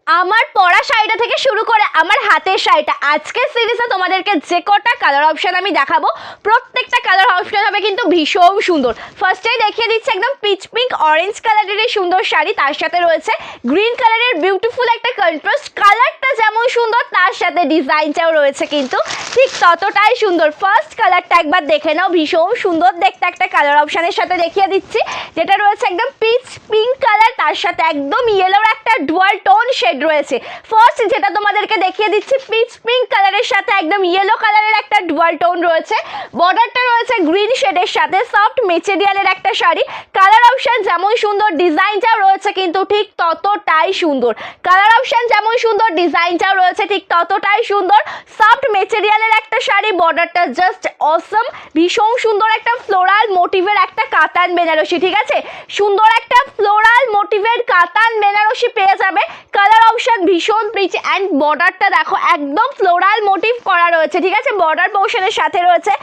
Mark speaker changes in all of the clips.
Speaker 1: আমার পরা শাড়িটা থেকে শুরু করে আমার হাতের শাড়িটা, আজকের সিরিজে তোমাদেরকে যে কটা কালার অপশন আমি দেখাবো প্রত্যেকটা কালার অপশন হবে কিন্তু ভীষণ সুন্দর। ফার্স্টেই দেখিয়ে দিচ্ছি একদম পিচ পিঙ্ক অরেঞ্জ কালারের এই সুন্দর শাড়ি, তার সাথে রয়েছে গ্রিন কালারের বিউটিফুল একটা কন্ট্রাস্ট। কালারটা যেমন সুন্দর তার সাথে ডিজাইনটাও রয়েছে কিন্তু ঠিক ততটাই সুন্দর। ফার্স্ট কালারটা একবার দেখে নাও, ভীষণ সুন্দর দেখতে একটা কালার অপশনের সাথে দেখিয়ে দিচ্ছি, যেটা রয়েছে একদম পিচ পিঙ্ক কালার, তার সাথে একদম ইয়েলোর একটা ডুয়াল টোন শেড রয়েছে। ফার্স্ট যেটা তোমাদেরকে দেখিয়ে দিচ্ছি পিচ পিঙ্ক কালারের সাথে একদম ইয়েলো কালারের একটা ডুয়াল টোন রয়েছে। বর্ডারটা রয়েছে গ্রিন শেডের সাথে, সফট মেটেরিয়ালের একটা শাড়ি। কালার অপশন যেমন সুন্দর ডিজাইনটাও রয়েছে কিন্তু ঠিক ততটাই সুন্দর। কালার অপশন যেমন সুন্দর ডিজাইনটাও রয়েছে ঠিক ততটাই সুন্দর। সফট মেটেরিয়ালের একটা শাড়ি, বর্ডারটা জাস্ট অসম, ভীষণ সুন্দর একটা ফ্লোরাল মোটিভের একটা কাতান বেনারসি। ঠিক আছে, সুন্দর একটা ফ্লোরাল মোটিভের কাতান বেনারসি পেয়ে যাবে। কালার অপশন ভীষণ প্রিটি অ্যান্ড বর্ডারটা দেখো একদম ফ্লোরাল মোটিভ করা রয়েছে। ঠিক আছে, বর্ডার পোর্শনের সাথে রয়েছে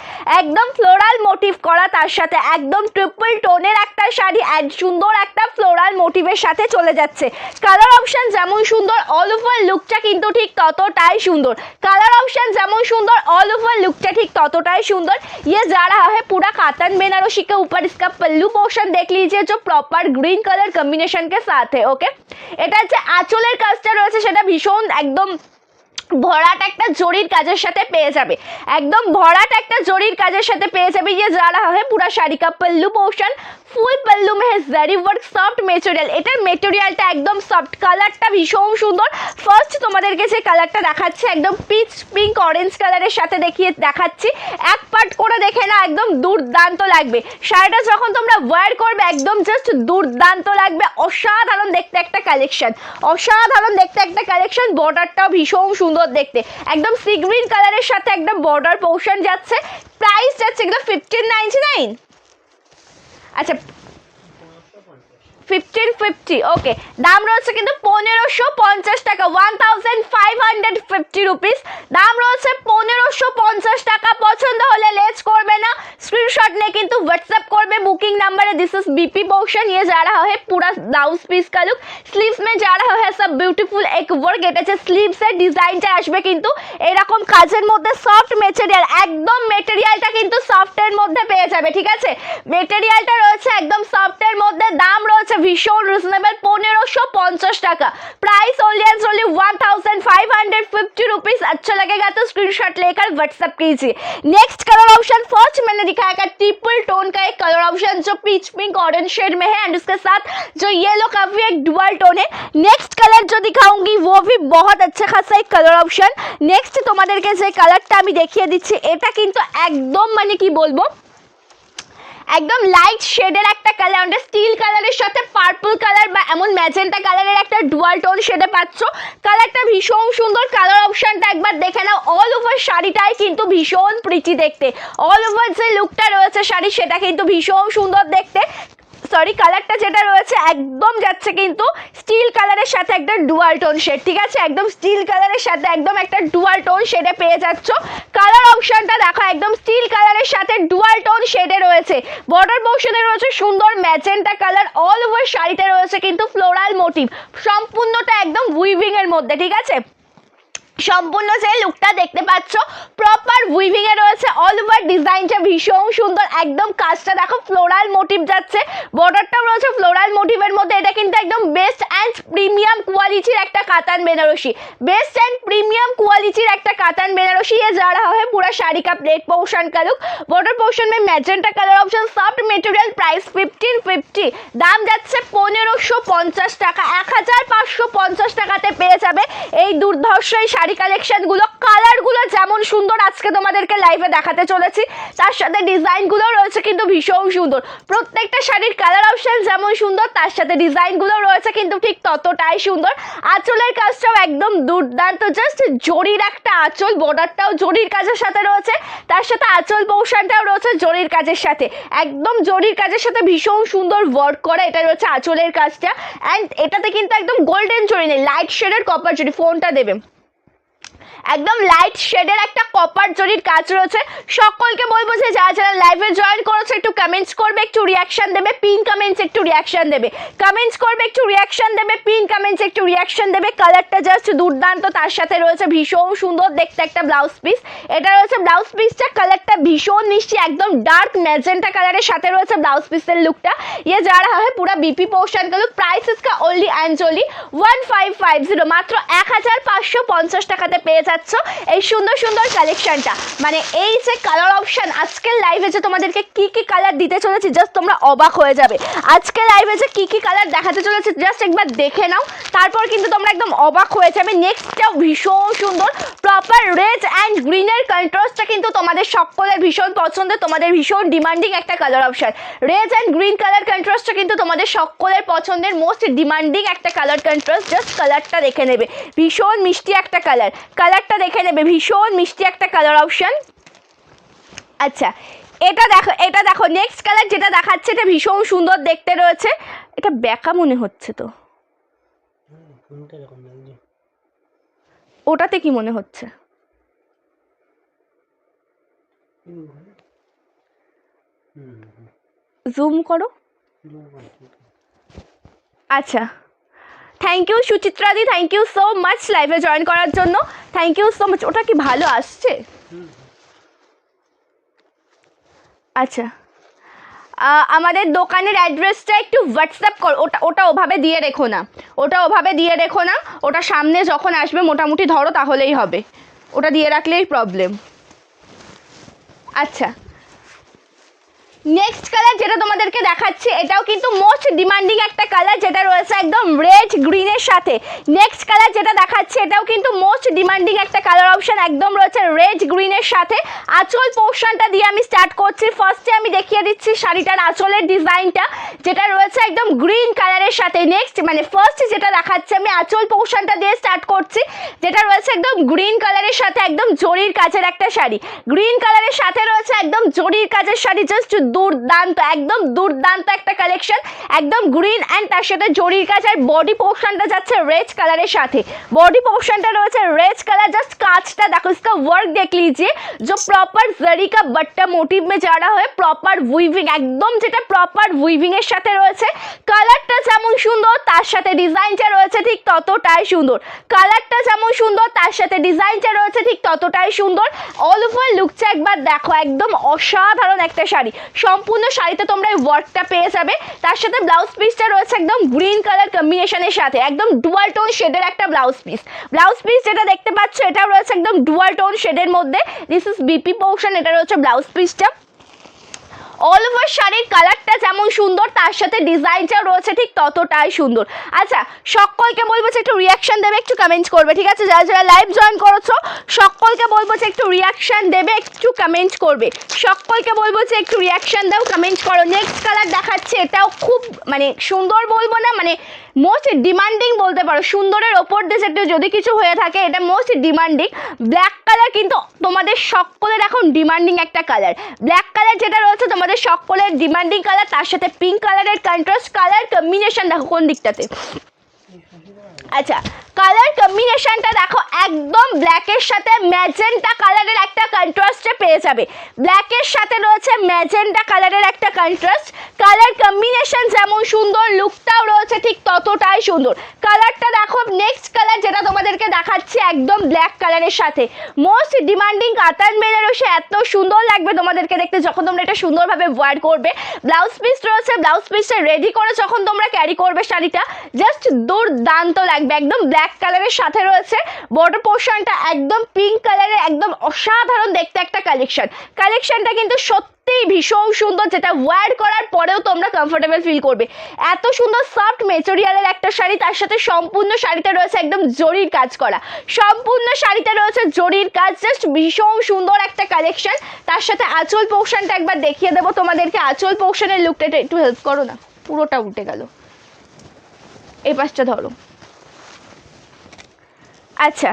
Speaker 1: একদম ফ্লোরাল মোটিভ করা, তার সাথে একদম ট্রিপল টোনের একটা শাড়ি অ্যান্ড সুন্দর একটা ফ্লোরাল মোটিভের সাথে চলে যাচ্ছে। কালার অপশন যেমন সুন্দর অল ওভার লুকটা কিন্তু ঠিক ততটাই সুন্দর। কালার ऑप्शन যেমন সুন্দর ऑल ओवर लुकটা ঠিক ততটাই সুন্দর। ये जा रहा है पूरा कातन बेनारसी के ऊपर, इसका पल्लू पोर्शन देख लीजिए जो प्रॉपर ग्रीन कलर कॉम्बिनेशन के साथ है। ओके, এটা হচ্ছে আঁচলের কাজটা রয়েছে সেটা ভীষণ একদম ভরাট একটা জরির কাজের সাথে পেয়ে যাবে, একদম ভরাট একটা জরির কাজের সাথে পেয়ে যাবে। ये जा रहा है पूरा শাড়ি का पल्लू पोर्शन, ফুল पल्लू में है जरी वर्क, सॉफ्ट মেটেরিয়াল। এটার মেটেরিয়ালটা একদম সফট, কালারটা ভীষণ সুন্দর। ফার্স্ট তোমাদেরকে যে কালারটা দেখাচ্ছি একদম পিচ পিঙ্ক অরেঞ্জ কালারের সাথে দেখাচ্ছি, এক পার্ট করে দেখে না একদম দুর্দান্ত লাগবে। শাড়িটা যখন তোমরা ওয়্যার করবে একদম জাস্ট দুর্দান্ত লাগবে। অসাধারণ দেখতে একটা কালেকশন, অসাধারণ দেখতে একটা কালেকশন। বর্ডারটাও ভীষণ সুন্দর দেখতে, একদম সি গ্রিন কালারের সাথে একদম বর্ডার পোর্শন যাচ্ছে। প্রাইস যাচ্ছে একদম 1599। আচ্ছা 1550, ওকে, দাম রয়েছে কিন্তু 1550 টাকা, 1550 রুপিস দাম রয়েছে, 1550 টাকা। পছন্দ হলে লেজ করবে না, स्क्रीनशॉट ले কিন্তু व्हाट्सएप করবে বুকিং নাম্বারে। दिस इज बीपी पोर्शन, ये जा रहा है पूरा ब्लाउज पीस का लुक, स्लीव्स में जा रहा है सब ब्यूटीफुल एक वर्क। এটা যে স্লিভসের ডিজাইনটা আসবে কিন্তু এরকম কাজের মধ্যে সফট মেটেরিয়াল, একদম মেটেরিয়ালটা কিন্তু সফটের মধ্যে পেয়ে যাবে। ঠিক আছে, মেটেরিয়ালটা রয়েছে একদম সফটের মধ্যে, দাম রয়েছে ভীষণ রিজনেবল 1550 টাকা। Price only and only 1550 rupees. अच्छा लगेगा तो स्क्रीनशॉट लेकर व्हाट्सएप कीजिए। नेक्स्ट कलर ऑप्शन फर्स्ट मैंने दिखाया था ट्रिपल टोन का एक कलर ऑप्शन जो पीच पिंक ऑरेंज शेड में है एंड उसके साथ जो येलो का भी एक डुअल टोन है। नेक्स्ट कलर जो दिखाऊंगी वो भी बहुत अच्छा खासा एक कलर ऑप्शन। नेक्स्ट তোমাদেরকে যে কালারটা আমি দেখিয়ে দিচ্ছি এটা কিন্তু একদম মানে কি বলবো একদম লাইট শেডের একটা কালার, আমরা স্টিল কালারের সাথে পার্পল কালার বা এমন ম্যাজেন্টা কালারের একটা ডুয়াল টোন শেডে পাচ্ছ। কালারটা ভীষণ সুন্দর। কালার অপশনটা একবার দেখে নাও, অল ওভার শাড়িটাই কিন্তু ভীষণ প্রিটি দেখতে, অল ওভার যে লুকটা রয়েছে শাড়ি সেটা কিন্তু ভীষণ সুন্দর দেখতে। সরি, কালারটা যেটা রয়েছে একদম যাচ্ছে কিন্তু স্টিল কালারের সাথে একটা ডুয়াল টোন শেড। ঠিক আছে, একদম স্টিল কালারের সাথে একদম একটা ডুয়াল টোন শেডে পেয়ে যাচ্ছ। কালার অপশনটা দেখো একদম স্টিল কালারের সাথে ডুয়াল টোন শেডে রয়েছে। বর্ডার পোর্শনে রয়েছে সুন্দর ম্যাজেন্টা কালার, অল ওভার শাড়িতে রয়েছে কিন্তু ফ্লোরাল মোটিভ, সম্পূর্ণটা একদম উইভিং এর মধ্যে। ঠিক আছে, সম্পূর্ণ যে লুকটা দেখতে পাচ্ছ প্রপার উইভিং এ রয়েছে, অল ওভার ডিজাইনটা ভীষণ সুন্দর, একদম কাজটা দেখো ফ্লোরাল মোটিভ যাচ্ছে, বর্ডারটাও রয়েছে ফ্লোরাল মোটিভের মধ্যে। এটা কিন্তু একদম বেস্ট অ্যান্ড প্রিমিয়াম কোয়ালিটির একটা কাতান বেনারসি, বেস্ট অ্যান্ড প্রিমিয়াম কোয়ালিটির একটা কাতান বেनारसी। ये जा रहा है पूरा साड़ी का प्लेट पोर्शन का लुक, बॉर्डर पोर्शन में magenta colour option, soft material, price 1550, দাম যাচ্ছে 1550 টাকা। 1550 টাকাতে পেয়ে যাবে এই দুর্ধর্ষ শাড়ি কালেকশন গুলো। কালার গুলো যেমন সুন্দর আজকে তোমাদেরকে লাইভে দেখাতে চলেছি তার সাথে ডিজাইন গুলো রয়েছে কিন্তু ভীষণ সুন্দর। প্রত্যেকটা শাড়ির কালার অপশন যেমন সুন্দর তার সাথে ডিজাইন গুলো রয়েছে কিন্তু ঠিক ততটাই সুন্দর। আঁচলের কাজটাও একদম দুর্দান্ত, জাস্ট জরির একটা আঁচল, বর্ডারটাও জরির কাজের সাথে রয়েছে, তার সাথে আঁচল পোর্শনটাও রয়েছে জরির কাজের সাথে, একদম জরির কাজের সাথে ভীষণ সুন্দর ওয়ার্ক করা। এটা রয়েছে আঁচলের কাজটা অ্যান্ড এটাতে কিন্তু একদম গোল্ডেন জরি নেই, লাইট শেডের কপার জরি। ফোনটা দেবে একদম লাইট শেডের একটা কপার জরির কাজ রয়েছে। সকলকে বলবো যে যারা যারা লাইভে জয়েন করেছে একটু কমেন্টস করবে, একটু রিয়াকশন দেবে, পিন কমেন্টস একটু রিয়াকশন দেবে, কমেন্টস করবে, একটু রিয়াকশন দেবে, পিন কমেন্টস একটু রিয়াকশন দেবে। কালারটা জাস্ট দুর্দান্ত, তার সাথে রয়েছে ভীষণ সুন্দর দেখতে একটা ব্লাউজ পিস। এটা রয়েছে ব্লাউজ পিসটা, কালারটা ভীষণ মিষ্টি, একদম ডার্ক ম্যাজেন্টা কালারের সাথে রয়েছে ব্লাউজ পিসের লুকটা। ये जा रहा है पूरा बीपी पोर्शन का लुक। प्राइस इसका ओनली एंड ओनली 1550, মাত্র 1550 টাকাতে পেয়ে যাচ্ছ এই সুন্দর সুন্দর কালেকশনটা। মানে এই যে কালার অপশন আজকের লাইভে যে তোমাদেরকে কি কি কালার দিতে চলেছি জাস্ট তোমরা অবাক হয়ে যাবে। আজকে লাইভে যে কি কি কালার দেখাতে চলেছে জাস্ট একবার দেখে নাও, তারপর কিন্তু তোমরা একদম অবাক হয়ে যাবে। নেক্সটটাও ভীষণ সুন্দর, প্রপার রেড অ্যান্ড গ্রিনের কন্ট্রাস্টটা কিন্তু তোমাদের সকলের ভীষণ পছন্দের, তোমাদের ভীষণ ডিমান্ডিং একটা colour option. Red and green colour কন্ট্রাস্টটা কিন্তু তোমাদের সকলের পছন্দের মোস্ট ডিমান্ডিং একটা কালার কন্ট্রাস্ট। জাস্ট কালারটা দেখে নেবে, ভীষণ মিষ্টি একটা কালার, কালারটা দেখে নেবে, ভীষণ মিষ্টি একটা কালার অপশন। আচ্ছা এটা দেখো, এটা দেখো নেক্সট কালার যেটা দেখাচ্ছে, এটা ভীষণ সুন্দর দেখতে রয়েছে। এটা ব্যাকা মনে হচ্ছে তো, ওটাতে কি মনে হচ্ছে? জুম করো। আচ্ছা থ্যাংক ইউ সুচিত্রা দি, থ্যাংক ইউ সো মাচ লাইভে জয়েন করার জন্য, থ্যাংক ইউ সো মাচ। ওটা কি ভালো আসছে? আচ্ছা আমাদের দোকানের অ্যাড্রেসটা একটু হোয়াটসঅ্যাপ কর, ওটা ওভাবে দিয়ে রেখো না, ওটা ওভাবে দিয়ে রেখো না, ওটা সামনে যখন আসবে মোটামুটি ধরো তাহলেই হবে, ওটা দিয়ে রাখলেই প্রবলেম। আচ্ছা নেক্সট কালার যেটা তোমাদেরকে দেখাচ্ছি এটাও কিন্তু মোস্ট ডিমান্ডিং একটা কালার, যেটা রয়েছে একদম রেড গ্রিনের সাথে। নেক্সট কালার যেটা দেখাচ্ছি এটাও কিন্তু মোস্ট ডিমান্ডিং একটা কালার অপশন, একদম রয়েছে রেড গ্রিনের সাথে। আঁচল পোর্শনটা দিয়ে আমি স্টার্ট করছি। ফার্স্টে আমি দেখিয়ে দিচ্ছি শাড়িটার আঁচলের ডিজাইনটা, যেটা রয়েছে একদম গ্রিন কালারের সাথে। নেক্সট মানে ফার্স্ট যেটা দেখাচ্ছি আমি আঁচল পোর্শনটা দিয়ে স্টার্ট করছি, যেটা রয়েছে একদম গ্রিন কালারের সাথে একদম জরির কাজের একটা শাড়ি। গ্রিন কালারের সাথে রয়েছে একদম জরির কাজের শাড়ি, জাস্ট দুর্দান্ত, একদম দুর্দান্ত একটা কালেকশন, একদম গ্রিন অ্যান্ড তার সাথে জরির কাজ। আর বডি পোর্শনটা যাচ্ছে রেড কালারের সাথে, বডি পোর্শনটা রয়েছে রেড কালার। জাস্ট কাজটা দেখো, इसका वर्क देख लीजिए जो प्रॉपर जरी का बट्टा मोटिव में जा रहा है, प्रॉपर वीविंग, একদম যেটা প্রপার উইভিং এর সাথে রয়েছে। কালারটা যেমন সুন্দর তার সাথে ডিজাইনটা রয়েছে ঠিক ততটাই সুন্দর, কালারটা যেমন সুন্দর তার সাথে ডিজাইনটা রয়েছে ঠিক ততটাই সুন্দর। অল ওভার লুকটা একবার দেখো, একদম অসাধারণ একটা শাড়ি। সম্পূর্ণ শাড়িতে তোমরা এই ওয়ার্কটা পেয়ে যাবে, তার সাথে ব্লাউজ পিসটা রয়েছে একদম গ্রিন কালার কম্বিনেশনের সাথে, একদম ডুয়াল টোন শেডের একটা ব্লাউজ পিস। ব্লাউজ পিস যেটা দেখতে পাচ্ছ এটাও রয়েছে একদম ডুয়াল টোন শেডের মধ্যে। দিস ইজ বিপি পোর্শন, এটা রয়েছে ব্লাউজ পিসটা। অল ওভার শাড়ির কালারটা যেমন সুন্দর তার সাথে ডিজাইনটাও রয়েছে ঠিক ততটাই সুন্দর। আচ্ছা সকলকে বলবো যে একটু রিয়াকশন দেবে, একটু কমেন্ট করবে, ঠিক আছে? যারা যারা লাইভ জয়েন করেছো সকলকে বলবো যে একটু রিয়াকশন দেবে, একটু কমেন্ট করবে, সকলকে বলবো যে একটু রিয়াকশন দাও, কমেন্ট করো। নেক্সট কালার দেখাচ্ছে, এটাও খুব মানে সুন্দর বলবো না, মানে মোস্ট ডিমান্ডিং বলতে পারো। সুন্দরের ওপর দিয়ে যেটা যদি কিছু হয়ে থাকে এটা মোস্ট ডিমান্ডিং। ব্ল্যাক কালার কিন্তু তোমাদের সকলের এখন ডিমান্ডিং একটা কালার। ব্ল্যাক কালার যেটা রয়েছে তোমাদের সকলের ডিমান্ডিং কালার, তার সাথে পিঙ্ক কালারের কন্ট্রাস্ট কালার কম্বিনেশন দেখো কোন দিকটাতে। আচ্ছা কালার কম্বিনেশনটা দেখো, একদম ব্ল্যাকের সাথে ম্যাজেন্টা কালারের একটা কন্ট্রাস্টে পেয়ে যাবে। ব্ল্যাকের সাথে রয়েছে ম্যাজেন্টা কালারের একটা কন্ট্রাস্ট, কালার কম্বিনেশন যেমন সুন্দর লুকটাও রয়েছে ঠিক ততটাই সুন্দর। কালারটা দেখো, নেক্সট কালার যেটা তোমাদেরকে দেখাচ্ছি একদম ব্ল্যাক কালারের সাথে মোস্ট ডিমান্ডিং কাতান বেনারসি, এত সুন্দর লাগবে তোমাদেরকে দেখতে যখন তোমরা এটা সুন্দরভাবে ওয়্যার করবে। ব্লাউজ পিস রয়েছে, ব্লাউজ পিসটা রেডি করে যখন তোমরা ক্যারি করবে শাড়িটা জাস্ট দুর্দান্ত লাগবে। একদম ব্ল্যাক কালারের সাথে রয়েছে বর্ডার পোর্শনটা একদম পিঙ্ক কালারের, একদম অসাধারণ দেখতে একটা কালেকশন। কালেকশনটা কিন্তু সত্যি ভীষণ সুন্দর, যেটা ওয়্যার করার পরেও তোমরা কমফোর্টেবল ফিল করবে। এত সুন্দর সফট মেটেরিয়ালের একটা শাড়ি, তার সাথে সম্পূর্ণ শাড়িতে রয়েছে একদম জরির কাজ করা, সম্পূর্ণ শাড়িতে রয়েছে জরির কাজ, জাস্ট ভীষণ সুন্দর একটা কালেকশন। তার সাথে আঁচল পোর্শনটা একবার দেখিয়ে দেবো তোমাদেরকে। আঁচল পোর্শনের লুকটা একটু হেল্প করো না, পুরোটা উঠে গেল, এই পাশটা ধরো। আচ্ছা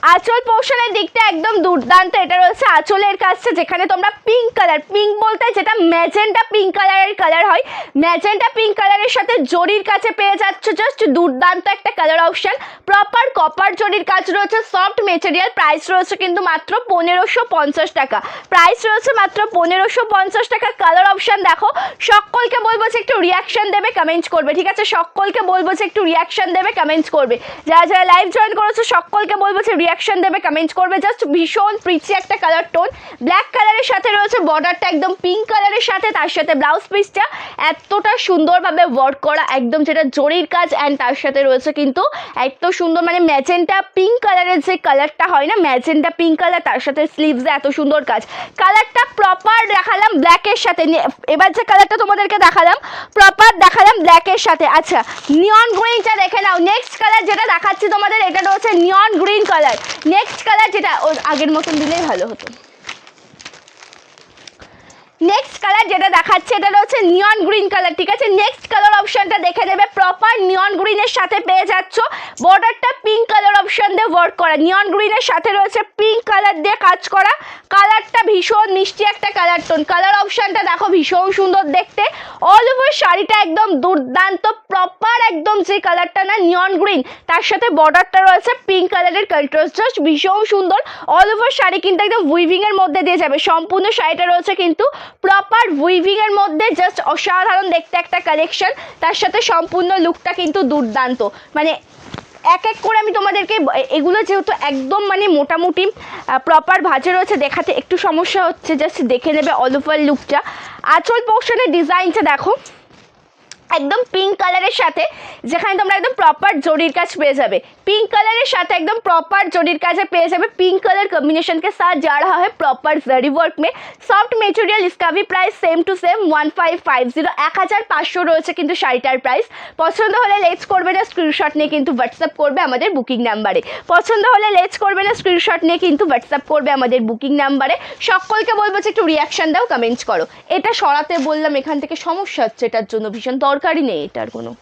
Speaker 1: আঁচল পোর্শনের দিকটা একদম দুর্দান্ত। এটা রয়েছে আঁচলের কাছে, যেখানে তোমরা পিঙ্ক কালার, পিঙ্ক বলতে যেটা ম্যাজেন্টা পিঙ্ক কালারের কালার হয়, ম্যাজেন্টা পিঙ্ক কালারের সাথে জরির কাছে পেয়ে যাচ্ছ জাস্ট দুর্দান্ত একটা কালার অপশন। প্রপার কপার জরির কাজ রয়েছে, সফট মেটেরিয়াল। প্রাইস রয়েছে কিন্তু মাত্র 1550 টাকা। প্রাইস রয়েছে মাত্র 1550 টাকা। কালার অপশন দেখো। সকলকে বলবো যে একটু রিয়াকশন দেবে, কমেন্টস করবে, ঠিক আছে? সকলকে বলবো যে একটু রিয়াকশন দেবে, কমেন্টস করবে। যারা যারা লাইভ জয়েন করেছো সকলকে বলবো যে রিয়াকশন দেবে, কমেন্টস করবে। জাস্ট ভীষণ প্রিচি একটা কালার টোন, ব্ল্যাক কালারের সাথে রয়েছে বর্ডারটা একদম পিঙ্ক কালারের সাথে, তার সাথে ব্লাউজ পিসটা এতটা সুন্দরভাবে ওয়ার্ক করা, একদম যেটা জরির কাজ, অ্যান্ড তার সাথে রয়েছে কিন্তু এত সুন্দর মানে ম্যাজেন্টা পিঙ্ক কালারের যে কালারটা হয় না, ম্যাজেন্টা পিঙ্ক কালার, তার সাথে স্লিভসে এত সুন্দর কাজ। কালারটা প্রপার দেখালাম ব্ল্যাকের সাথে, এবার যে কালারটা তোমাদেরকে দেখালাম প্রপার দেখালাম ব্ল্যাকের সাথে। আচ্ছা, নিয়ন গ্রিনটা দেখে নাও। নেক্সট কালার যেটা দেখাচ্ছি তোমাদের, এটা রয়েছে নিয়ন গ্রিন কালার। নেক্সট কালার যেটা আগের মতন দিলেই ভালো হতো। নেক্সট কালার যেটা দেখাচ্ছে এটা রয়েছে নিয়ন গ্রিন কালার, ঠিক আছে? নেক্সট কালার অপশনটা দেখে নেবে, প্রপার নিয়ন গ্রিনের সাথে পেয়ে যাচ্ছ বর্ডারটা পিঙ্ক কালার অপশন দিয়ে ওয়ার্ক করা, নিয়ন গ্রিনের সাথে রয়েছে পিঙ্ক কালার দিয়ে কাজ করা। কালারটা ভীষণ মিষ্টি একটা কালার টোন। কালার অপশনটা দেখো ভীষণ সুন্দর দেখতে। অল ওভার শাড়িটা একদম দুর্দান্ত, প্রপার একদম যে কালারটা না নিয়ন গ্রিন, তার সাথে বর্ডারটা রয়েছে পিঙ্ক কালারের কন্ট্রাস্ট, জাস্ট ভীষণ সুন্দর। অল ওভার শাড়ি কিন্তু একদম উইভিং এর মধ্যে দিয়ে যাবে। সম্পূর্ণ শাড়িটা রয়েছে কিন্তু প্রপার উইভিং এর মধ্যে, জাস্ট অসাধারণ দেখতে একটা কালেকশন। তার সাথে সম্পূর্ণ লুকটা কিন্তু দুর্দান্ত। মানে এক এক করে আমি তোমাদেরকে এগুলো যেহেতু একদম মানে মোটামুটি প্রপার ভাঁজে রয়েছে, দেখাতে একটু সমস্যা হচ্ছে, জাস্ট দেখে নেবে অল ওভার লুকটা। আঁচল পোর্শনের ডিজাইনটা দেখো একদম পিঙ্ক কালারের সাথে, যেখানে তোমরা একদম প্রপার জরির কাজ পেয়ে যাবে। पिंक कलर साथ एकदम प्रॉपर जोड़ीर काजे पे जाबे। पिंक कलर कॉम्बिनेशन के साथ जा रहा है प्रॉपर जरी वर्क में। सॉफ्ट मटेरियल, इसका भी प्राइस सेम टू सेम 1550 1500 রয়েছে কিন্তু শাড়িটার প্রাইস। পছন্দ হলে লেটস করবে না স্ক্রিনশট নিয়ে কিন্তু হোয়াটসঅ্যাপ করবে আমাদের বুকিং নাম্বারে। পছন্দ হলে লেটস করবে না স্ক্রিনশট নিয়ে কিন্তু হোয়াটসঅ্যাপ করবে আমাদের বুকিং নাম্বারে। সকলকে বলবো যে একটু রিয়াকশন দাও, কমেন্টস করো। এটা সরাতে বললাম, এখান থেকে সমস্যা হচ্ছে, এটার জন্য ভীষণ দরকারি নেই এটার কোনো।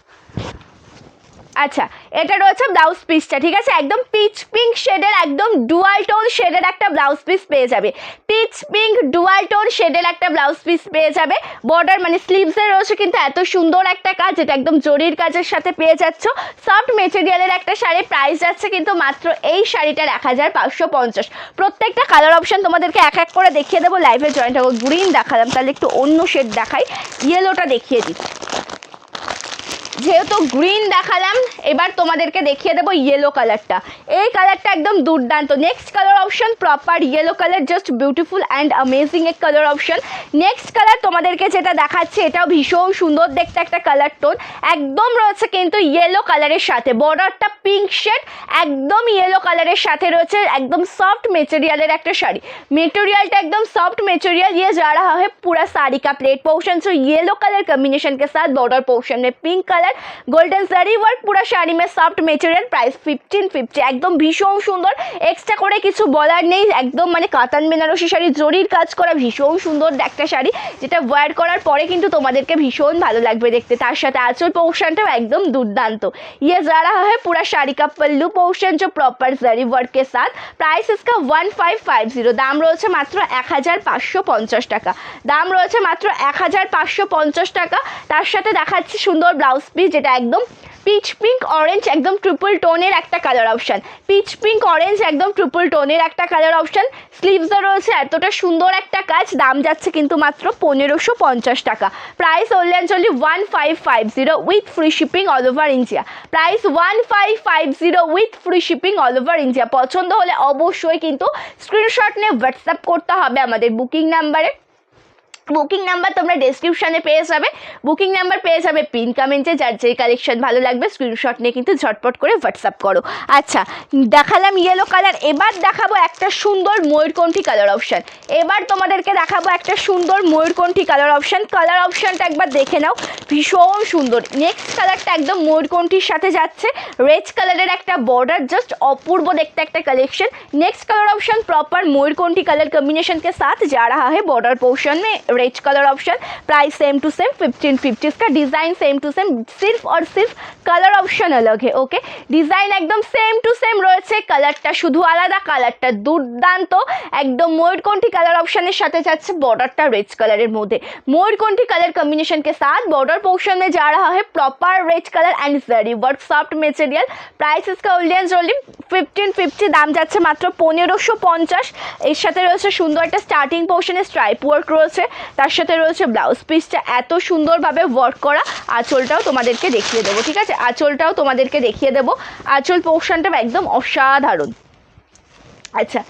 Speaker 1: আচ্ছা, এটা রয়েছে ব্লাউজ পিসটা, ঠিক আছে? একদম পিচ পিঙ্ক শেডের, একদম ডুয়াল টোন শেডের একটা ব্লাউজ পিস পেয়ে যাবে। পিচ পিঙ্ক ডুয়াল টোন শেডের একটা ব্লাউজ পিস পেয়ে যাবে। বর্ডার মানে স্লিভসে রয়েছে কিন্তু এত সুন্দর একটা কাজ, যেটা একদম জরির কাজের সাথে পেয়ে যাচ্ছ। সফট মেটেরিয়ালের একটা শাড়ি, প্রাইস যাচ্ছে কিন্তু মাত্র এই শাড়িটার 1550। প্রত্যেকটা কালার অপশন তোমাদেরকে এক এক করে দেখিয়ে দেবো। লাইভে জয়েন্ট হবো। গ্রিন দেখালাম, তাহলে একটু অন্য শেড দেখাই, ইয়েলোটা দেখিয়ে দিচ্ছি। যেহেতু গ্রিন দেখালাম, এবার তোমাদেরকে দেখিয়ে দেবো ইয়েলো কালারটা। এই কালারটা একদম দুর্দান্ত। Next colour option proper yellow colour, just beautiful and amazing এক কালার অপশন। নেক্সট কালার তোমাদেরকে যেটা দেখাচ্ছে, এটাও ভীষণ সুন্দর দেখতে একটা কালার টোন, একদম রয়েছে কিন্তু ইয়েলো কালারের সাথে। বর্ডারটা পিঙ্ক শেড, একদম ইয়েলো কালারের সাথে রয়েছে। একদম सॉफ्ट मटेरियल একটা শাড়ি, मटेरियलটা एकदम सॉफ्ट मटेरियल। ये जा रहा है पूरा साड़ी का plate portion, so yellow colour combination के साथ बॉर्डर पोर्शन में पिंक कलर, गोल्डन जरी वर्क पूरा শাড়ি में सॉफ्ट मटेरियल। प्राइस 1550। একদম ভীষণ সুন্দর, এক্সট্রা করে কিছু বলার নেই। একদম মানে কাতান বেনারসি শাড়ি, জরির কাজ করা, ভীষণ সুন্দর একটা শাড়ি, যেটা ওয়্যার করার পরে কিন্তু তোমাদেরকে ভীষণ ভালো লাগবে দেখতে। তার সাথে আঁচল পোর্শনটাও একদম দুর্দান্ত। ये जा रहा है पूरा শাড়ি का पल्लू पोर्शन जो प्रॉपर जरी वर्क के साथ। प्राइस इसका 1550। দাম রয়েছে মাত্র 1550 টাকা। দাম রয়েছে মাত্র 1550 টাকা। তার সাথে দেখাচ্ছি সুন্দর ব্লাউজ পিস, যেটা একদম পিচ পিঙ্ক অরেঞ্জ, একদম ট্রিপল টোনের একটা colour option. Pitch pink orange একদম ট্রিপল টোনের একটা কালার অপশন। স্লিভসও রয়েছে এতটা সুন্দর একটা কাজ। দাম যাচ্ছে কিন্তু মাত্র 1550 টাকা। Price only 1550 with free shipping all over India. Price 1550 with free shipping all over India. পছন্দ হলে অবশ্যই কিন্তু স্ক্রিনশট নিয়ে হোয়াটসঅ্যাপ করতে হবে আমাদের বুকিং নাম্বারে। বুকিং নাম্বার তোমরা ডেসক্রিপশনে পেয়ে যাবে। বুকিং নাম্বার পেয়ে যাবে পিন কমেন্টে। যার যেই কালেকশন ভালো লাগবে স্ক্রিনশট নিয়ে কিন্তু ঝটপট করে হোয়াটসঅ্যাপ করো। আচ্ছা, দেখালাম ইয়েলো কালার, এবার দেখাবো একটা সুন্দর ময়ূরকণ্ঠী কালার অপশান। এবার তোমাদেরকে দেখাবো একটা সুন্দর ময়ূরকণ্ঠী কালার অপশান। কালার অপশানটা একবার দেখে নাও, ভীষণ সুন্দর। নেক্সট কালারটা একদম ময়ূরকণ্ঠীর সাথে যাচ্ছে, রেড কালারের একটা বর্ডার, জাস্ট অপূর্ব দেখতে একটা collection. Next colour option proper मयूरकंठी कलर कॉम्बिनेशन के साथ जा रहा है बॉर्डर पोर्शन में red colour option, price same to same 1550। इसका डिज़ाइन सेम टू सेम, सिर्फ और सिर्फ कलर ऑप्शन अलग है। ओके, डिज़ाइन एकदम सेम टू सेम রয়েছে, কালারটা শুধু আলাদা, কালারটা দুর্দান্ত একদম ময়ূরকণ্ঠী কালার অপশনের সাথে যাচ্ছে, बॉर्डरটা रेड कलर মধ্যে मयूरकंठी कलर कॉम्बिनेशन के साथ बॉर्डर पोर्शन में जा रहा है proper red colour and zari work soft material. Price इसका ओल्डेंस ओनली 1550, दाम যাচ্ছে মাত্র 1550। এর সাথে রয়েছে সুন্দর একটা স্টার্টিং পোর্শনে স্ট্রাইপ ওয়ার্ক রয়েছে, তার সাথে রয়েছে ব্লাউজ পিসটা এত সুন্দরভাবে ওয়ার্ক করা। আঁচলটাও তোমাদেরকে দেখিয়ে দেবো, ঠিক আছে, আঁচলটাও তোমাদেরকে দেখিয়ে দেবো। আঁচল পোর্শনটা একদম অসাধারণ। আচ্ছা,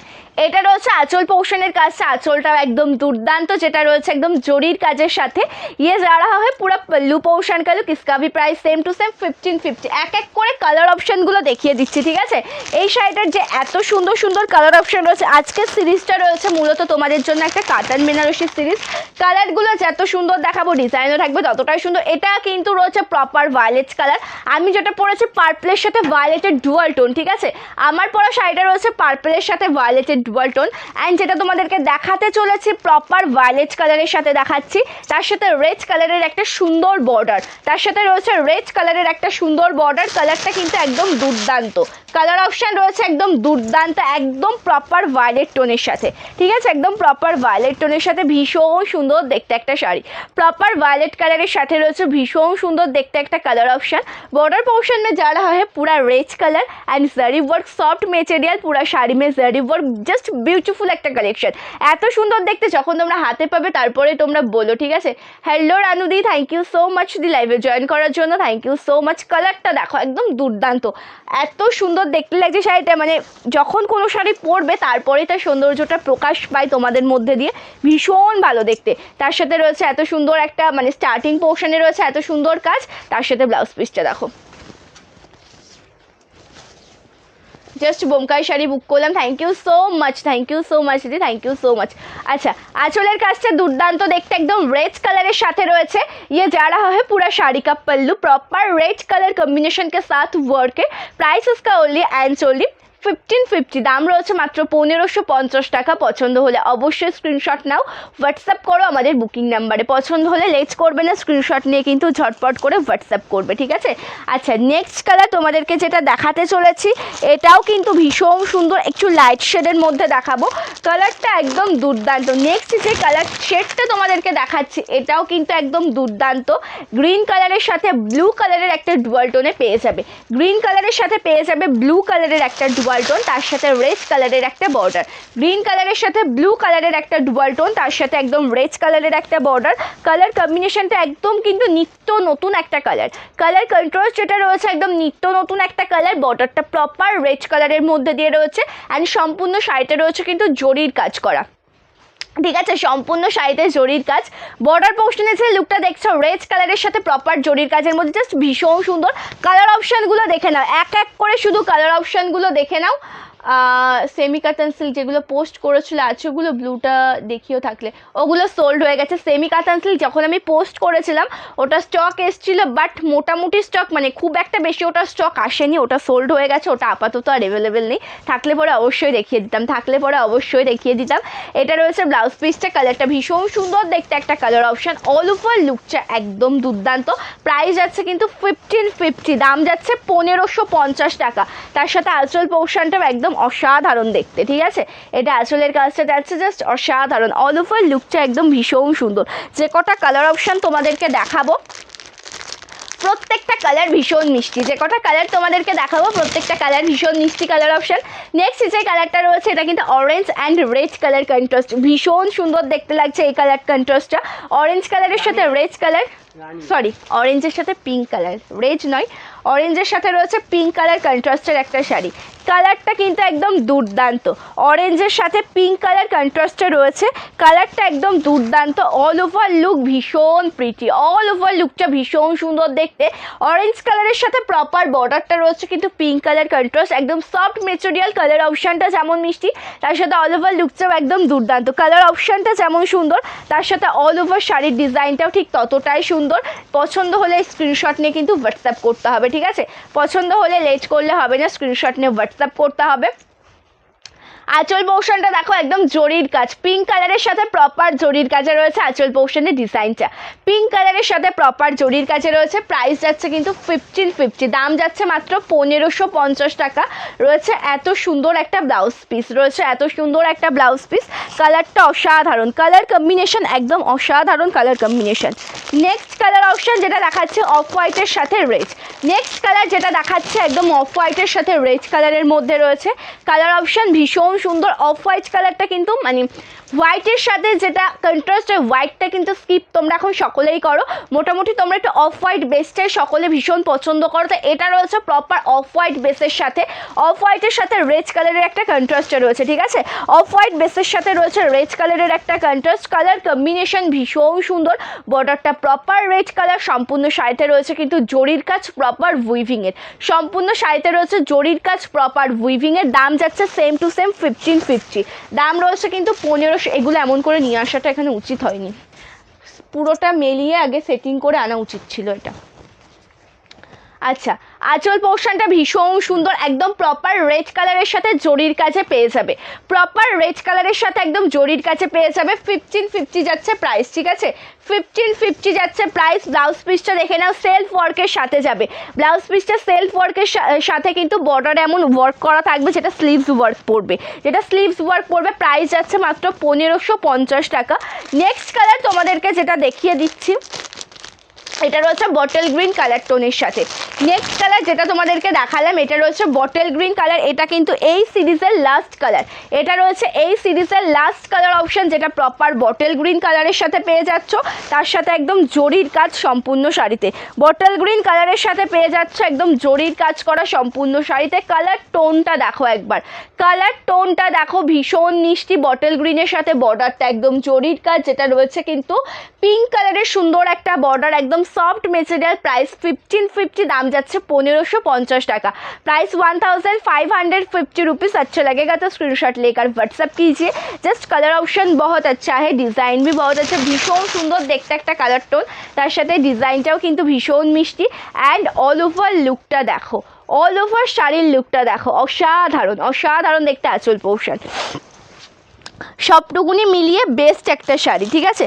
Speaker 1: এটা রয়েছে আঁচল পোর্শনের কাজটা, আঁচলটাও একদম দুর্দান্ত, যেটা রয়েছে একদম জরির কাজের সাথে। ইয়ে যা रहा है পুরো পল্লু পোর্শন का लुक, इसका भी प्राइस सेम टू सेम 1550। এক এক করে কালার অপশনগুলো দেখিয়ে দিচ্ছি, ঠিক আছে। এই শাড়িটার যে এত সুন্দর সুন্দর কালার অপশন রয়েছে, আজকের সিরিজটা রয়েছে মূলত তোমাদের জন্য একটা কাতান বেনারসি সিরিজ। কালারগুলো যত সুন্দর দেখাবো, ডিজাইনও থাকবে ততটাই সুন্দর। এটা কিন্তু রয়েছে প্রপার ভায়োলেট কালার, আমি যেটা পরেছি পার্পলের সাথে ভায়োলেটের ডুয়াল টোন, ঠিক আছে। আমার পরা শাড়িটা রয়েছে পার্পলের সাথে ভায়োলেটের ডুয়াল টোন, অ্যান্ড যেটা তোমাদেরকে দেখাতে চলেছি প্রপার ভায়োলেট কালারের সাথে দেখাচ্ছি, তার সাথে রেড কালারের একটা সুন্দর বর্ডার, তার সাথে রয়েছে রেড কালারের একটা সুন্দর বর্ডার। কালারটা কিন্তু একদম দুর্দান্ত, কালার অপশন রয়েছে একদম দুর্দান্ত, একদম প্রপার ভায়োলেট টোনের সাথে, ঠিক আছে, একদম প্রপার ভায়োলেট টোনের সাথে ভীষণ সুন্দর দেখতে একটা শাড়ি। প্রপার ভায়োলেट कलर साथ रही भीषण सुंदर देखते एक कलर ऑप्शन। बॉर्डर पोर्शन में जा रहा है पूरा red colour and zari work soft material, पूरा शाड़ी में जरी वर्क, जस्ट ब्यूटीफुल एक कलेक्शन। एत सुंदर देखते जो तुम्हारा हाथे पाबे तारपरे तोमरा बोलो, ठीक है। हेलो रानुदी, थैंक यू सो मच दी लाइवे जॉइन करार जोन्नो, थैंक यू सो मच। कलरटा देखो एकदम दुर्दान्त, एत सुंदर देखते लागছে শাড়িটা, মানে যখন কোনো শাড়ি পরবে তারপরে তার সৌন্দর্যটা প্রকাশ পায় তোমাদের মধ্যে দিয়ে, ভীষণ ভালো দেখতে। তার সাথে রয়েছে এত সুন্দর একটা মানে স্টার্টিং পোর্শনে রয়েছে এত সুন্দর কাজ, তার সাথে ব্লাউজ পিসটা দেখো, जस्ट बोमकाई शाड़ी बुक करलाम, थैंक यू सो मच दी, थैंक यू सो मच। अच्छा, आँचलेर काजटा दुर्दान्त देखते एकदम रेड कलर साथे रयेछे। ये जा रहा है पूरा शाड़ी का पल्लू प्रॉपर रेड कलर कॉम्बिनेशन के साथ वर्क है। प्राइस इसका ओनली एंड ओनली 1550, दाम रয়েছে মাত্র 1550 টাকা। পছন্দ হলে অবশ্যই স্ক্রিনশট নাও, হোয়াটসঅ্যাপ করো আমাদের বুকিং নাম্বারে। পছন্দ হলে লেট করবে না, স্ক্রিনশট নিয়ে কিন্তু ঝটপট করে হোয়াটসঅ্যাপ করবে, ঠিক আছে। আচ্ছা, নেক্সট কালার তোমাদেরকে যেটা দেখাতে চলেছি এটাও কিন্তু ভীষণ সুন্দর, একটু লাইট শেডের মধ্যে দেখাবো, কালারটা একদম দুর্দান্ত। নেক্সট যে কালার শেডটা তোমাদেরকে দেখাচ্ছি এটাও কিন্তু একদম দুর্দান্ত, গ্রিন কালারের সাথে ব্লু কালারের একটা ডুয়াল টোনে পেয়ে যাবে, গ্রিন কালারের সাথে পেয়ে যাবে ব্লু কালারের একটা ডুয়াল টোন, তার সাথে রেড কালারের একটা বর্ডার, গ্রিন কালারের সাথে ব্লু কালারের একটা ডুয়াল টোন, তার সাথে একদম রেড কালারের একটা বর্ডার। কালার কম্বিনেশনটা একদম কিন্তু নিত্য নতুন একটা কালার, কালার কন্ট্রাস্ট যেটা রয়েছে একদম নিত্য নতুন একটা কালার। বর্ডারটা প্রপার রেড কালারের মধ্যে দিয়ে রয়েছে অ্যান্ড সম্পূর্ণ শাড়িটা রয়েছে কিন্তু জরির কাজ করা, ঠিক আছে, সম্পূর্ণ শাড়িতে জরির কাজ। বর্ডার পোর্শনে যে লুকটা দেখছো রেড কালারের সাথে প্রপার জরির কাজের মধ্যে, জাস্ট ভীষণ সুন্দর। কালার অপশানগুলো দেখে নাও, এক এক করে শুধু কালার অপশানগুলো দেখে নাও। সেমি কাতান সিল্ক যেগুলো পোস্ট করেছিল আছে ওগুলো ব্লুটা দেখিও থাকলে, ওগুলো সোল্ড হয়ে গেছে। সেমি কাতান সিল্ক যখন আমি পোস্ট করেছিলাম ওটা স্টক এসেছিলো, বাট মোটামুটি স্টক মানে খুব একটা বেশি ওটা স্টক আসেনি, ওটা সোল্ড হয়ে গেছে, ওটা আপাতত আর অ্যাভেলেবেল নেই। থাকলে পরে অবশ্যই দেখিয়ে দিতাম, এটা রয়েছে ব্লাউজ পিসটা, কালারটা ভীষণ সুন্দর দেখতে একটা কালার অপশান। অল ওভার লুকটা একদম দুর্দান্ত। প্রাইস যাচ্ছে কিন্তু 1550, দাম যাচ্ছে 1550 টাকা। তার সাথে আঁচল পোর্শনটাও একদম অসাধারণ দেখতে, ঠিক আছে, এটা আঁচলের কাজটা যাচ্ছে জাস্ট অসাধারণ। অল ওভার লুকটা একদম ভীষণ সুন্দর। যে কটা কালার অপশান তোমাদেরকে দেখাবো প্রত্যেকটা কালার ভীষণ মিষ্টি, যে কটা কালার তোমাদেরকে দেখাবো প্রত্যেকটা কালার ভীষণ মিষ্টি কালার অপশান। নেক্সট যে কালারটা রয়েছে এটা কিন্তু orange and red colour contrast, ভীষণ সুন্দর দেখতে লাগছে এই কালার কন্ট্রাস্টটা। অরেঞ্জ কালারের সাথে রেড কালার, সরি অরেঞ্জের সাথে পিঙ্ক কালার, রেড নয় অরেঞ্জের সাথে রয়েছে পিঙ্ক কালার কন্ট্রাস্টের একটা শাড়ি। কালারটা কিন্তু একদম দুর্দান্ত, অরেঞ্জের সাথে পিঙ্ক কালার কন্ট্রাস্টে রয়েছে, কালারটা একদম দুর্দান্ত। অল ওভার লুক ভীষণ প্রিটি, অল ওভার লুকটা ভীষণ সুন্দর দেখতে। অরেঞ্জ কালারের সাথে প্রপার বর্ডারটা রয়েছে কিন্তু পিঙ্ক কালার কন্ট্রাস্ট, একদম সফট মেটেরিয়াল। কালার অপশানটা যেমন মিষ্টি তার সাথে অল ওভার লুকটাও একদম দুর্দান্ত। কালার অপশানটা যেমন সুন্দর তার সাথে অল ওভার শাড়ির ডিজাইনটাও ঠিক ততটাই সুন্দর। পছন্দ হলে স্ক্রিনশট নিয়ে কিন্তু হোয়াটসঅ্যাপ করতে হবে, ঠিক আছে, পছন্দ হলে লেট করলে হবে না, স্ক্রিনশট নিয়ে হোয়াটসঅ্যাপ করতে হবে। আঁচল পোর্শনটা দেখো একদম জরির কাজ, পিঙ্ক কালারের সাথে প্রপার জরির কাজে রয়েছে আঁচল পোর্শনের ডিজাইনটা, পিঙ্ক কালারের সাথে প্রপার জরির কাজে রয়েছে। প্রাইস যাচ্ছে কিন্তু 1550, দাম যাচ্ছে মাত্র 1550 টাকা। রয়েছে এত সুন্দর একটা ব্লাউজ পিস, রয়েছে এত সুন্দর একটা ব্লাউজ পিস, কালারটা অসাধারণ, কালার কম্বিনেশন একদম অসাধারণ colour combination. Next colour option যেটা দেখাচ্ছে অফ হোয়াইটের সাথে রেড, নেক্সট কালার যেটা দেখাচ্ছে একদম অফ হোয়াইটের সাথে রেড কালারের মধ্যে রয়েছে। কালার অপশন ভীষণ সুন্দর। অফ হোয়াইট কালারটা কিন্তু মানে হোয়াইটের সাথে যেটা কন্ট্রাস্ট, হোয়াইটটা কিন্তু স্কিপ তোমরা এখন সকলেই করো, মোটামুটি তোমরা একটু অফ হোয়াইট বেসটাই সকলে ভীষণ পছন্দ করো। তো এটা রয়েছে প্রপার অফ হোয়াইট বেসের সাথে, অফ হোয়াইটের সাথে রেড কালারের একটা কন্ট্রাস্ট রয়েছে, ঠিক আছে, অফ হোয়াইট বেসের সাথে রয়েছে রেড কালারের একটা কন্ট্রাস্ট, কালার কম্বিনেশন ভীষণ সুন্দর। বর্ডারটা প্রপার রেড কালার, সম্পূর্ণ শাড়িতে রয়েছে কিন্তু জরির কাজ প্রপার উইভিংয়ের, সম্পূর্ণ শাড়িতে রয়েছে জরির কাজ প্রপার উইভিংয়ের। দাম যাচ্ছে সেম টু সেম 1550, দাম রয়েছে কিন্তু 1500। এগুলো এমন করে নিয়ে আসাটা এখানে উচিত হয়নি, পুরোটা মেলিয়ে আগে সেটিং করে আনা উচিত ছিল এটা। আচ্ছা, আঁচল পোর্শনটা ভীষণ সুন্দর, একদম প্রপার রেড কালারের সাথে জরির কাছে পেয়ে যাবে, প্রপার রেড কালারের সাথে একদম জরির কাছে পেয়ে যাবে। 1550 যাচ্ছে প্রাইস, ঠিক আছে, 1550 যাচ্ছে প্রাইস। ব্লাউজ পিসটা দেখে নাও, সেলফ ওয়ার্কের সাথে যাবে ব্লাউজ পিসটা, সেলফ ওয়ার্কের সাথে কিন্তু বর্ডারে এমন ওয়ার্ক করা থাকবে, যেটা স্লিভস ওয়ার্ক পড়বে, যেটা স্লিভস ওয়ার্ক পড়বে। প্রাইস যাচ্ছে মাত্র 1550 টাকা। নেক্সট কালার তোমাদেরকে যেটা দেখিয়ে দিচ্ছি, এটা রয়েছে বটল গ্রিন কালার টোনের সাথে। নেক্সট কালার যেটা তোমাদেরকে দেখালাম এটা রয়েছে বটল গ্রিন কালার, এটা কিন্তু এই সিরিজের লাস্ট কালার, এটা রয়েছে এই সিরিজের লাস্ট কালার অপশন, যেটা প্রপার বটল গ্রিন কালারের সাথে পেয়ে যাচ্ছ, তার সাথে একদম জরির কাজ সম্পূর্ণ শাড়িতে, বটল গ্রিন কালারের সাথে পেয়ে যাচ্ছ একদম জরির কাজ করা সম্পূর্ণ শাড়িতে। কালার টোনটা দেখো একবার, কালার টোনটা দেখো ভীষণ মিষ্টি, বটল গ্রিনের সাথে বর্ডারটা একদম জরির কাজ, যেটা রয়েছে কিন্তু পিঙ্ক কালারের সুন্দর একটা বর্ডার, একদম सॉफ्ट मटेरियल। प्राइस 1550, दाम जाच्छे 1550 टाका, प्राइस 1550 रुपीज़। अच्छा लगेगा तो स्क्रीनशॉट लेकर व्हाट्सअप कीजिए। जस्ट कलर ऑप्शन बहुत अच्छा है, डिज़ाइन भी बहुत अच्छा, भीषण सुंदर देखते एक कलर टोन, तार साथे डिज़ाइनटाও কিন্তু ভীষণ মিষ্টি। অ্যান্ড অল ওভার লুকটা দেখো, অল ওভার শাড়ির লুকটা দেখো, অসাধারণ অসাধারণ দেখতে আঁচল পোর্শন সবটুকুনি মিলিয়ে বেস্ট একটা শাড়ি, ঠিক আছে।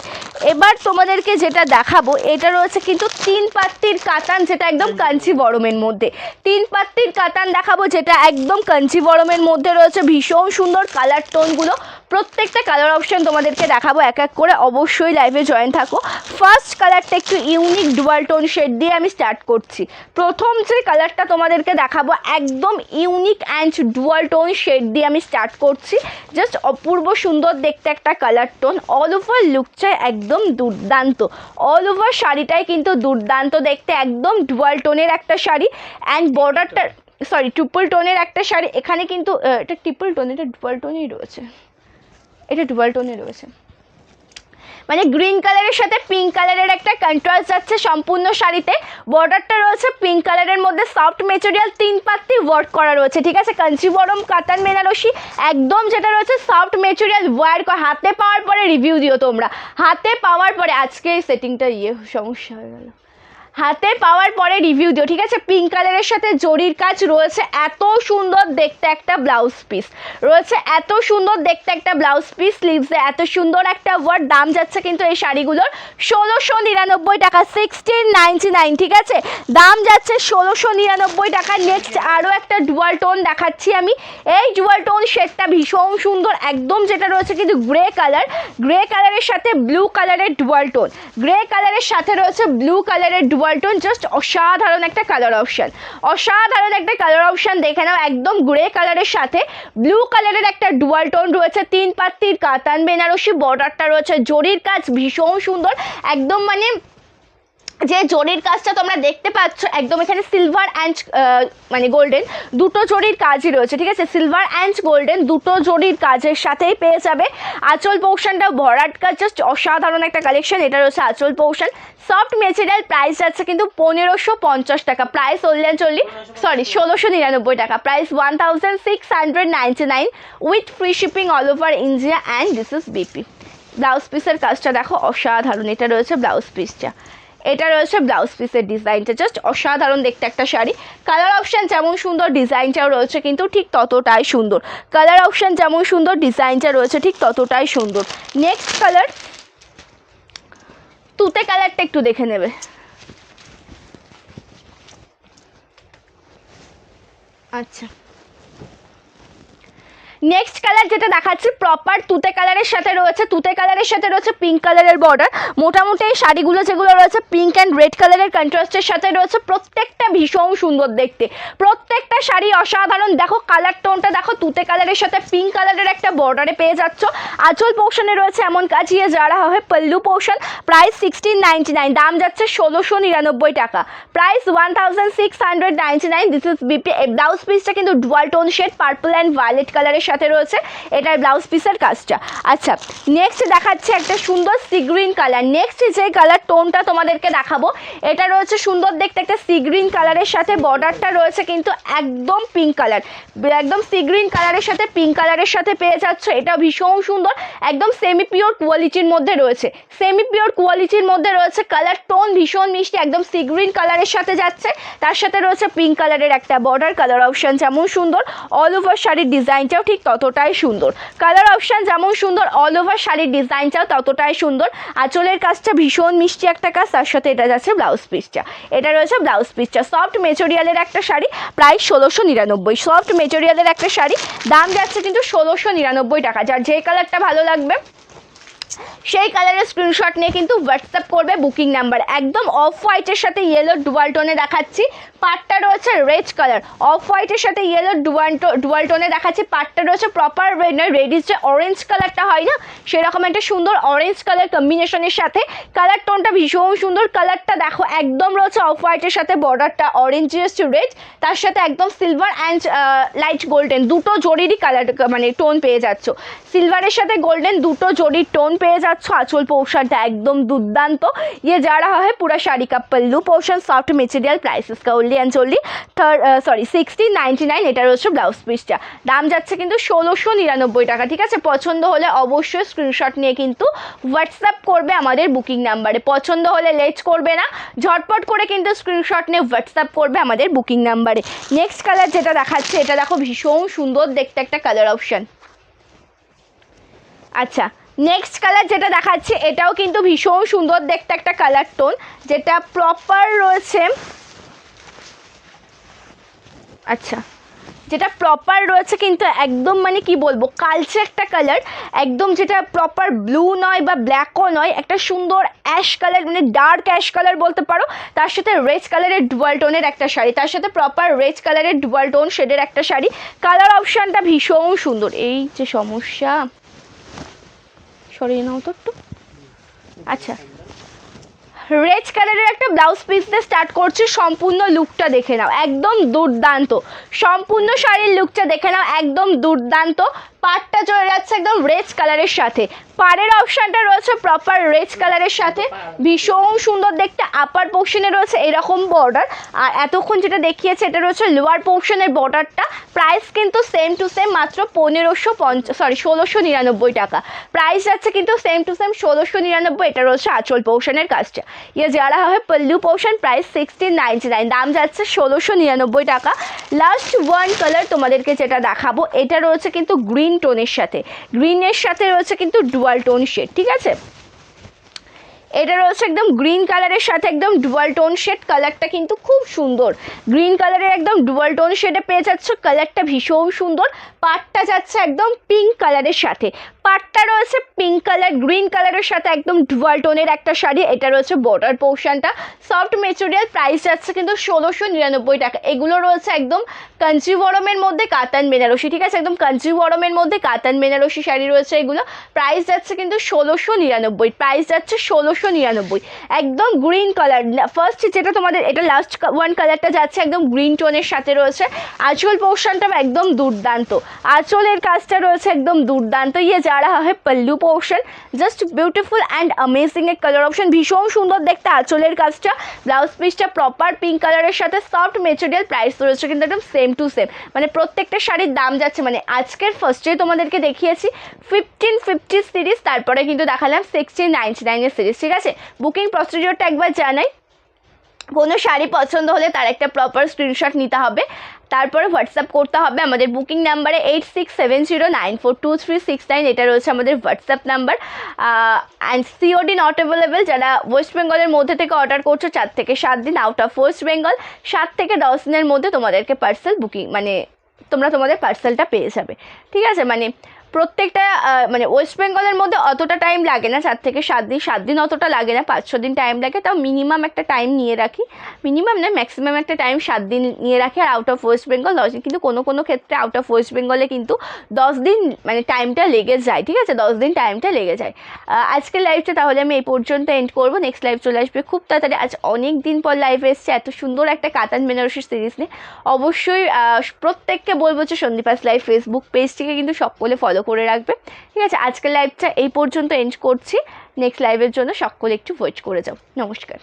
Speaker 1: এবার তোমাদেরকে যেটা দেখাবো এটা রয়েছে কিন্তু 3 পাত্তির কাতান, যেটা একদম কাঞ্চি বরমের মধ্যে, 3 পাত্তির কাতান দেখাবো, যেটা একদম কাঞ্চি বরমের মধ্যে রয়েছে। ভীষণ সুন্দর কালার টোনগুলো, প্রত্যেকটা কালার অপশন তোমাদেরকে দেখাবো এক এক করে, অবশ্যই লাইভে জয়েন থাকো। ফার্স্ট কালারটা একটু ইউনিক ডুয়াল টোন শেড দিয়ে আমি স্টার্ট করছি। প্রথম যে কালারটা তোমাদেরকে দেখাবো একদম unique and dual tone shade দিয়ে আমি স্টার্ট করছি। জাস্ট অপূর্ব সুন্দর দেখতে একটা কালার টোন, অল ওভার লুকটা একদম দুর্দান্ত, অল ওভার শাড়িটাই কিন্তু দুর্দান্ত দেখতে, একদম ডুয়াল টোনের একটা শাড়ি। অ্যান্ড বর্ডারটা সরি ট্রিপল টোনের একটা শাড়ি, এখানে কিন্তু এটা ট্রিপল টোন, এটা ডুয়াল টোনেই রয়েছে, এটা ডুয়াল টোনে রয়েছে, মানে গ্রিন কালারের সাথে পিঙ্ক কালারের একটা কন্ট্রাস্ট যাচ্ছে সম্পূর্ণ শাড়িতে। বর্ডারটা রয়েছে পিঙ্ক কালারের মধ্যে, সফট মেটেরিয়াল, 3 পাত্তি ওয়ার্ক করা রয়েছে, ঠিক আছে। কাঞ্চিবরম কাতান বেনারসি একদম যেটা রয়েছে সফট মেটেরিয়াল ওয়ার্ক, হাতে পাওয়ার পরে রিভিউ দিও তোমরা, হাতে পাওয়ার পরে। আজকে এই সেটিংটা সমস্যা হয়ে গেল, হাতে পাওয়ার পরে রিভিউ দিও, ঠিক আছে। পিঙ্ক কালারের সাথে জরির কাজ রয়েছে, এত সুন্দর দেখতে একটা ব্লাউজ পিস রয়েছে, এত সুন্দর দেখতে একটা ব্লাউজ পিস, স্লিভসে এত সুন্দর একটা ওয়ার্ক। দাম যাচ্ছে কিন্তু এই শাড়িগুলোর 1699 টাকা, 1699, ঠিক আছে, দাম যাচ্ছে 1699 টাকা। নেক্সট আরও একটা ডুয়াল টোন দেখাচ্ছি আমি, এই ডুয়াল টোন শেডটা ভীষণ সুন্দর, একদম যেটা রয়েছে কিন্তু গ্রে কালার, গ্রে কালারের সাথে ব্লু কালারের ডুয়াল টোন, গ্রে কালারের সাথে রয়েছে ব্লু কালারের ডুয়াল টোন। জাস্ট অসাধারণ একটা কালার অপশন, অসাধারণ একটা কালার অপশন দেখে নাও, একদম গ্রে কালারের সাথে ব্লু কালারের একটা ডুয়াল টোন রয়েছে। 3 পাত্তির কাতান বেনারসি, বর্ডারটা রয়েছে জরির কাজ ভীষণ সুন্দর, একদম মানে যে জরির কাজটা তোমরা দেখতে পাচ্ছ একদম এখানে সিলভার অ্যান্ড মানে গোল্ডেন দুটো জরির কাজই রয়েছে, ঠিক আছে, সিলভার অ্যান্ড গোল্ডেন দুটো জরির কাজের সাথেই পেয়ে যাবে। আঁচল পোর্শনটা ভরাট কাজ, জাস্ট অসাধারণ একটা কালেকশন। এটা রয়েছে আঁচল পোর্শন, সফট মেটেরিয়াল। প্রাইস আছে কিন্তু 1550 টাকা, প্রাইস অনলি 1699 টাকা, price 1699 with free shipping all over India. And this is BP. Blouse পিসের কাজটা দেখো অসাধারণ, এটা রয়েছে ব্লাউজ পিসটা, এটা রয়েছে ব্লাউজ পিসের ডিজাইনটা, জাস্ট অসাধারণ দেখতে একটা শাড়ি। কালার অপশান যেমন সুন্দর ডিজাইনটাও রয়েছে কিন্তু ঠিক ততটাই সুন্দর। কালার অপশান যেমন সুন্দর ডিজাইনটা রয়েছে ঠিক ততটাই সুন্দর। নেক্সট কালার তুতে কালারটা একটু দেখে নেবে। আচ্ছা, নেক্সট কালার যেটা দেখাচ্ছি প্রপার তুতে কালারের সাথে রয়েছে, তুতে কালারের সাথে রয়েছে পিঙ্ক কালারের বর্ডার। মোটামুটি এই শাড়িগুলো যেগুলো রয়েছে পিঙ্ক অ্যান্ড রেড কালারের কন্ট্রাস্টের সাথে রয়েছে, প্রত্যেকটা ভীষণ সুন্দর দেখতে, প্রত্যেকটা শাড়ি অসাধারণ। দেখো কালার টোনটা দেখো, তুতে কালারের সাথে পিঙ্ক কালারের একটা বর্ডারে পেয়ে যাচ্ছ। আঁচল পোর্শনে রয়েছে এমন কাজিয়ে যারা হয় পল্লু পোর্শন, প্রাইস 1699, দাম যাচ্ছে 1699 টাকা, price 1699। This is BP. Blouse পিসটা কিন্তু dual tone shade purple and violet কালারের সাথে রয়েছে, এটার ব্লাউজ পিসের কাজটা। আচ্ছা, নেক্সট দেখাচ্ছে একটা সুন্দর সি গ্রিন কালার। নেক্সট যে কালার টোনটা তোমাদেরকে দেখাবো এটা রয়েছে সুন্দর দেখতে একটা সি গ্রিন কালারের সাথে বর্ডারটা রয়েছে কিন্তু একদম পিঙ্ক কালার, একদম সি গ্রিন কালারের সাথে পিঙ্ক কালারের সাথে পেয়ে যাচ্ছ। এটা ভীষণ সুন্দর, একদম সেমি পিওর কোয়ালিটির মধ্যে রয়েছে, সেমি পিওর কোয়ালিটির মধ্যে রয়েছে। কালার টোন ভীষণ মিষ্টি, একদম সি গ্রিন কালারের সাথে যাচ্ছে, তার সাথে রয়েছে পিঙ্ক কালারের একটা বর্ডার। কালার অপশান যেমন সুন্দর, অল ওভার শাড়ির ডিজাইনটাও ঠিক ততটাই সুন্দর। কালার অপশান যেমন সুন্দর, অল ওভার শাড়ির ডিজাইনটাও ততটাই সুন্দর। আঁচলের কাজটা ভীষণ মিষ্টি একটা কাজ, তার সাথে এটা যাচ্ছে ব্লাউজ পিসটা, এটা রয়েছে ব্লাউজ পিসটা। সফট মেটেরিয়ালের একটা শাড়ি, প্রাইস 1699। সফট মেটেরিয়ালের একটা শাড়ি, দাম যাচ্ছে কিন্তু 1699 টাকা। যার যে কালারটা ভালো লাগবে সেই কালারের স্ক্রিনশট নিয়ে কিন্তু হোয়াটসঅ্যাপ করবে বুকিং নাম্বার। একদম অফ হোয়াইটের সাথে ইয়েলো ডুয়াল টোনে দেখাচ্ছি, পাটটা রয়েছে রেড কালার, অফ হোয়াইটের সাথে ইয়েলো ডুয়াল টোনে দেখাচ্ছি, পাটটা রয়েছে প্রপার রেড, নয় রেডিশ যে অরেঞ্জ কালারটা হয় না সেরকম একটা সুন্দর অরেঞ্জ কালার কম্বিনেশনের সাথে। কালার টোনটা ভীষণ সুন্দর, কালারটা দেখো একদম রয়েছে অফ হোয়াইটের সাথে বর্ডারটা অরেঞ্জ টু রেড, তার সাথে একদম সিলভার অ্যান্ড লাইট গোল্ডেন দুটো জরিরই কালার মানে টোন পেয়ে যাচ্ছ, সিলভারের সাথে গোল্ডেন দুটো জরির টোন পেয়ে যাচ্ছ। আঁচল পোর্শনটা একদম দুর্দান্ত, ये जा रहा है पूरा শাড়ি का पल्लू पोर्शन, सॉफ्ट मटेरियल, प्राइस इसका ओनली एंड ओनली 1699। এটা রয়েছে ব্লাউজ পিসটা, দাম যাচ্ছে কিন্তু 1699 টাকা। ঠিক আছে, পছন্দ হলে অবশ্যই স্ক্রিনশট নিয়ে কিন্তু হোয়াটসঅ্যাপ করবে আমাদের বুকিং নাম্বারে। পছন্দ হলে লেট করবে না, ঝটপট করে কিন্তু স্ক্রিনশট নিয়ে হোয়াটসঅ্যাপ করবে আমাদের বুকিং নাম্বারে। নেক্সট কালার যেটা দেখাচ্ছে এটা দেখো ভীষণ সুন্দর দেখতে একটা কালার অপশান। আচ্ছা, নেক্সট কালার যেটা দেখাচ্ছে এটাও কিন্তু ভীষণ সুন্দর দেখতে একটা কালার টোন, যেটা প্রপার রয়েছে। আচ্ছা, যেটা প্রপার রয়েছে কিন্তু একদম মানে কি বলবো কালচে একটা কালার, একদম যেটা প্রপার ব্লু নয় বা ব্ল্যাকও নয়, একটা সুন্দর অ্যাশ কালার মানে ডার্ক অ্যাশ কালার বলতে পারো, তার সাথে রেড কালারের ডুয়াল টোনের একটা শাড়ি, তার সাথে প্রপার রেড কালারের ডুয়াল টোন শেডের একটা শাড়ি। কালার অপশানটা ভীষণ সুন্দর। এই যে সমস্যা, সরিয়ে নাও তো একটু। আচ্ছা, রেড কালারের একটা ব্লাউজ পিস দিয়ে স্টার্ট করছি, সম্পূর্ণ লুকটা দেখে নাও একদম দুর্দান্ত, সম্পূর্ণ শাড়ির লুকটা দেখে নাও একদম দুর্দান্ত। পাড়টা চলে যাচ্ছে একদম রেড কালারের সাথে, পাড়ের অপশানটা রয়েছে প্রপার রেড কালারের সাথে, ভীষণ সুন্দর দেখতে। আপার পোর্শনে রয়েছে এরকম বর্ডার, আর এতক্ষণ যেটা দেখিয়েছে এটা রয়েছে লোয়ার পোর্শনের বর্ডারটা। প্রাইস কিন্তু সেম টু সেম, মাত্র 1699 টাকা। প্রাইস যাচ্ছে কিন্তু সেম টু সেম 1699। এটা রয়েছে আঁচল পোর্শনের কাজটা, ইয়ে যারা হয় পল্লু পোর্শন, প্রাইস 1699, দাম যাচ্ছে 1699 টাকা। লাস্ট ওয়ান কালার তোমাদেরকে যেটা দেখাবো এটা রয়েছে কিন্তু গ্রিন টোনের সাথে, গ্রিনের সাথে রয়েছে কিন্তু ডুয়াল টোন শেড। ঠিক আছে, এটা রয়েছে একদম গ্রিন কালারের সাথে একদম ডুয়াল টোন শেড, কালারটা কিন্তু খুব সুন্দর, গ্রিন কালারের একদম ডুয়াল টোন শেডে পেয়ে যাচ্ছ, কালারটা ভীষণ সুন্দর। পাটটা যাচ্ছে একদম পিঙ্ক কালারের সাথে, পাটটা রয়েছে পিঙ্ক কালার গ্রিন কালারের সাথে একদম ডুয়াল টোনের একটা শাড়ি। এটা রয়েছে বর্ডার পোর্শনটা, সফট মেটেরিয়াল, প্রাইস যাচ্ছে কিন্তু 1699 টাকা। এগুলো রয়েছে একদম কাঞ্চিবরমের মধ্যে কাতান বেনারসি। ঠিক আছে, একদম কাঞ্চিবরমের মধ্যে কাতান বেনারসি শাড়ি রয়েছে এগুলো, প্রাইস যাচ্ছে কিন্তু 1699, প্রাইস যাচ্ছে 1699। একদম গ্রিন কালার ফার্স্ট যেটা তোমাদের, এটা লাস্ট ওয়ান কালারটা যাচ্ছে একদম গ্রিন টোনের সাথে রয়েছে। আঁচল পোর্শনটা একদম দুর্দান্ত, আঁচলের কাজটা রয়েছে একদম দুর্দান্ত। ইয়ে যা रहा है pallu portion, just beautiful and amazing এর কালার অপশন, ভীষণ সুন্দর দেখতে আঁচলের কাজটা। ব্লাউজ পিসটা প্রপার পিঙ্ক কালারের সাথে, সফট মেটেরিয়াল, প্রাইস রয়েছে কিন্তু একদম সেম টু সেম। মানে প্রত্যেকটা শাড়ির দাম যাচ্ছে, মানে আজকের ফার্স্টে তোমাদেরকে দেখিয়েছি 1550 সিরিজ, তারপরে কিন্তু দেখালাম 1699 সিরিজ। ঠিক ঠিক আছে, বুকিং প্রসিডিওরটা একবার জানাই। কোনো শাড়ি পছন্দ হলে তার একটা প্রপার স্ক্রিনশট নিতে হবে, তারপরে হোয়াটসঅ্যাপ করতে হবে আমাদের বুকিং নাম্বারে 8670942369, এটা রয়েছে আমাদের WhatsApp number. And COD not available, যারা ওয়েস্ট বেঙ্গলের মধ্যে থেকে অর্ডার করছো 4 থেকে 7 দিন, আউট অফ ওয়েস্ট বেঙ্গল 7 থেকে 10 দিনের মধ্যে তোমাদেরকে পার্সেল বুকিং মানে তোমরা তোমাদের পার্সেলটা পেয়ে যাবে। ঠিক আছে, মানে প্রত্যেকটা মানে ওয়েস্ট বেঙ্গলের মধ্যে অতটা টাইম লাগে না, 4 থেকে 7 দিন, 7 দিন অতটা লাগে না, 5-6 দিন টাইম লাগে, তাও মিনিমাম একটা টাইম নিয়ে রাখি, মিনিমাম না ম্যাক্সিমাম একটা টাইম 7 দিন নিয়ে রাখি। আর আউট অফ ওয়েস্ট বেঙ্গল 10 দিন, কিন্তু কোনো কোনো ক্ষেত্রে আউট অফ ওয়েস্ট বেঙ্গলে কিন্তু 10 দিন মানে টাইমটা লেগে যায়। ঠিক আছে, 10 দিন টাইমটা লেগে যায়। আজকের লাইভটা তাহলে আমি এই পর্যন্ত এন্ড করবো, নেক্সট লাইভ চলে আসবে খুব তাড়াতাড়ি। আজ অনেক দিন পর লাইভে এসছে এত সুন্দর একটা কাতান বেনারসি সিরিজ নিয়ে। অবশ্যই প্রত্যেককে বলবো যে সন্দীপাস লাইভ ফেসবুক পেজটিকে কিন্তু সকলে ফলো করে রাখবে। ঠিক আছে, আজকের লাইভটা এই পর্যন্ত এন্ড করছি, নেক্সট লাইভের জন্য সকলে একটু ওয়েট করে যাও। নমস্কার।